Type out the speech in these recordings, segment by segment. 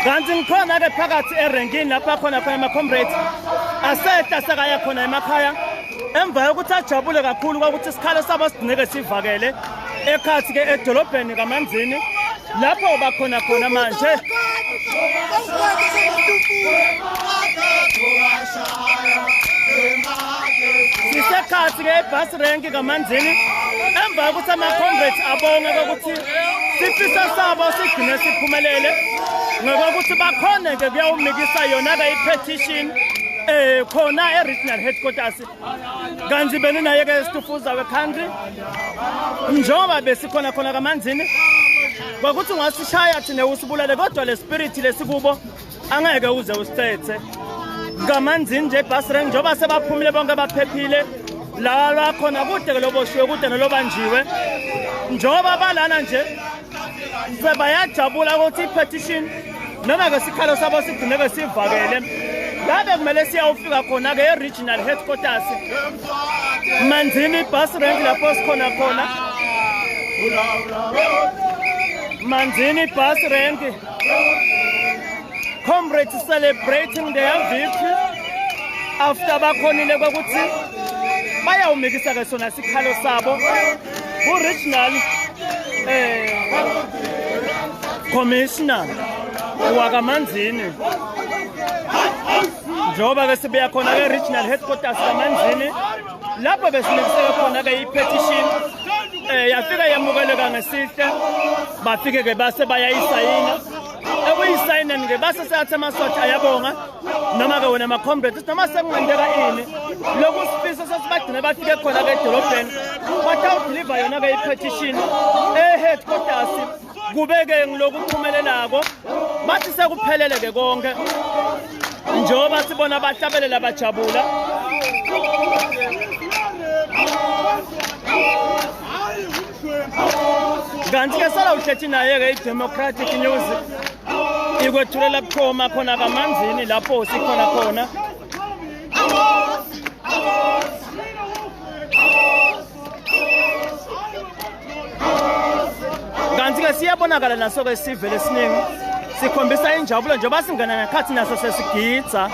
kanti ngikhona ke phakathi erenkini lapha khona ama-comrades asehla sekaya khona emakhaya emva yokuthi ajabule kakhulu ukuthi isikhalo sabo sidineke sivakele ekhathi ke edolobheni kaManzini lapho bakhona khona manje sisekhathi ke ebus rank kaManzini emva yokuthi ama-comrades abonge ukuthi sifisa sabo sigcine siphumelele ngokuthi bakhona ke kuyawumikisa yona-ke i-petition khona e-regional headquarters kanti beninaye-ke Situfuza we-country njengoba besikhona khona kaManzini kwakuthi ungasishaya thina usibulale kodwa le spirit lesikubo angeke uze usithethe kaManzini nje ebus rank njengoba sebaphumile bonke baphephile la khona kude ke loboshiwe kude nolobanjiwe njengoba balana nje sebayajabula ukuthi i-petition noma-ke sikhalo sabo sigcineke sivakele ngabe kumele siyawufika khona-ke e-regional headquarters Manzini bus rank lapho sikhona khona Manzini bus rank comrades celebrating their victory after bakhonile kokuthi bayawumikisa-ke sona sikhalo sabo ku-regional commissioner wakaManzini njengoba-ke sibeya khona-ke regional headquarters kaManzini lapho besimikiseke khona-ke i-petition yafika yamukeleka ngesihle bafike-ke base bayayisayina ekuyisayineni-ke base seyathi amasotsha ayabonga noma-ke wena ama-comrades noma sekungenzeka ini lokhu sifiso sesibagcine bafike khona-ke edolobheni batawudiliva yona-ke i-petition e-headquarters kubeke ngiloku kuphumelelako bathi sekuphelele-ke konke njengoba sibona bahlabelela bajabula kanti-ke salawuhlethi naye-ke i-Democratic News ikwethulela bukhoma khona kaManzini lapho sikhona khona kanti-ke siyabonakala naso-ke sivele esiningi sikhombisa injabulo njengoba singena ngekhathi naso sesigidza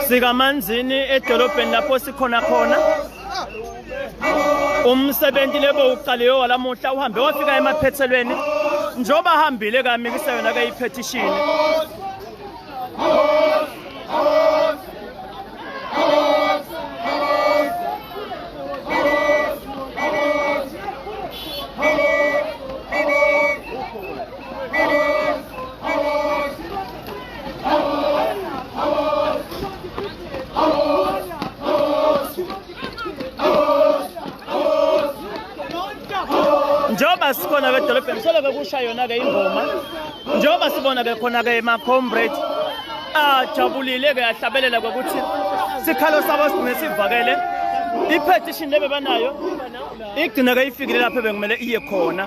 sikaManzini edolobheni lapho sikhona khona umsebenzi lebo uqaleyo walamuhla uhambe wafika emaphethelweni njengoba hambile kamikisa yona-ke i-petition njengoba sikhona-ke edolobheni solo-ke kusha yona-ke ingoma njengoba sibona-ke khona-ke ama-comrades ajabulile-ke ahlabelela kokuthi sikhalo sabo sigcine sivakele i-petition lebe banayo igcine-ke ifikile lapho bekumele iye khona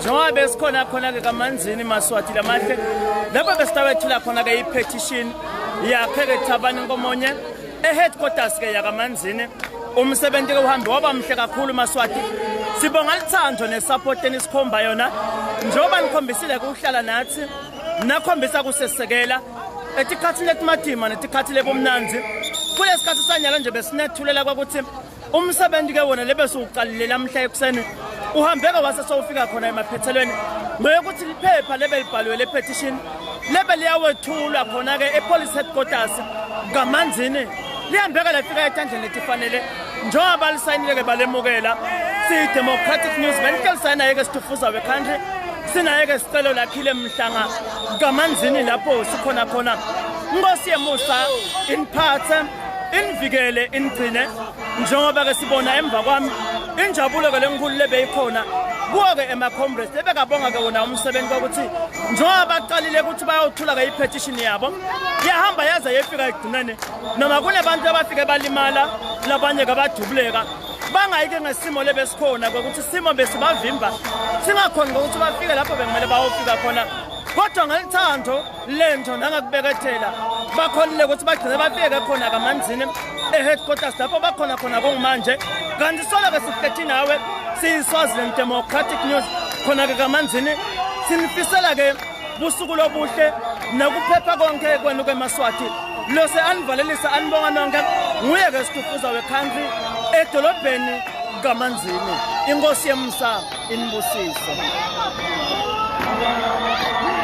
njengoba besikhona khona-ke kaManzini Maswati lamahle lapho besitawethula khona-ke i-petition yakhe-ke Thabani Nkomonye e-headquarters-ke yakaManzini umsebenzi-ke uhambe waba mhle kakhulu Maswati sibonga lithando nesupport enisikhomba yona njengoba nikhombisile-ke ukuhlala nathi nakhombisa kusesekela etikhathini letimadima netikhathi lebomnanzi kule sikhathi sanyala nje besinethulela kwakuthi umsebenzi-ke wona lebesiwuqalile lamhla ekuseni uhambeka wase sowufika khona emaphethelweni ngokuthi liphepha lebe libhaliwe le-petition lebe liyawethulwa khona-ke e-police headquarters kaManzini lihambeka lafika ethandleni letifanele njengoba lisayinile-ke balemukela siyi-Democratic News benike lisayina-ke situfuza we-country sinaye-ke sicelo lakhile mhlanga kamanzini lapho sikhona khona Nkosi yemusa iniphathe inivikele inigcine njengoba-ke sibona emva kwami injabulo-ke lenkulu lebeyikhona kuwo-ke ema-congress lebekabonga-ke wona umsebenzi wokuthi njengoba baqalile ukuthi bayothula-ke i-petition yabo yahamba yaze yefika ekugcineni noma kunebantu abafike balimala labanye-ke badubuleka bangayike ngesimo lebesikhona-ke ukuthi isimo besibavimba singakhoni ngokuthi bafike lapho bekumele bayofika khona kodwa ngelithando lento nangakubekethela bakhonile ukuthi bagcine bafike khona kamanzini e-headquarters lapho bakhona khona kungumanje kanti sola-ke siphethe nawe siyi-Swaziland Democratic News khona-ke kamanzini sinifisela-ke busuku lobuhle nokuphepha konke kwenu kweMaswati lose anivalelisa anibonga nonke nguye-ke situfuza we-country edolobheni kamanzini inkosi yemusa inibusise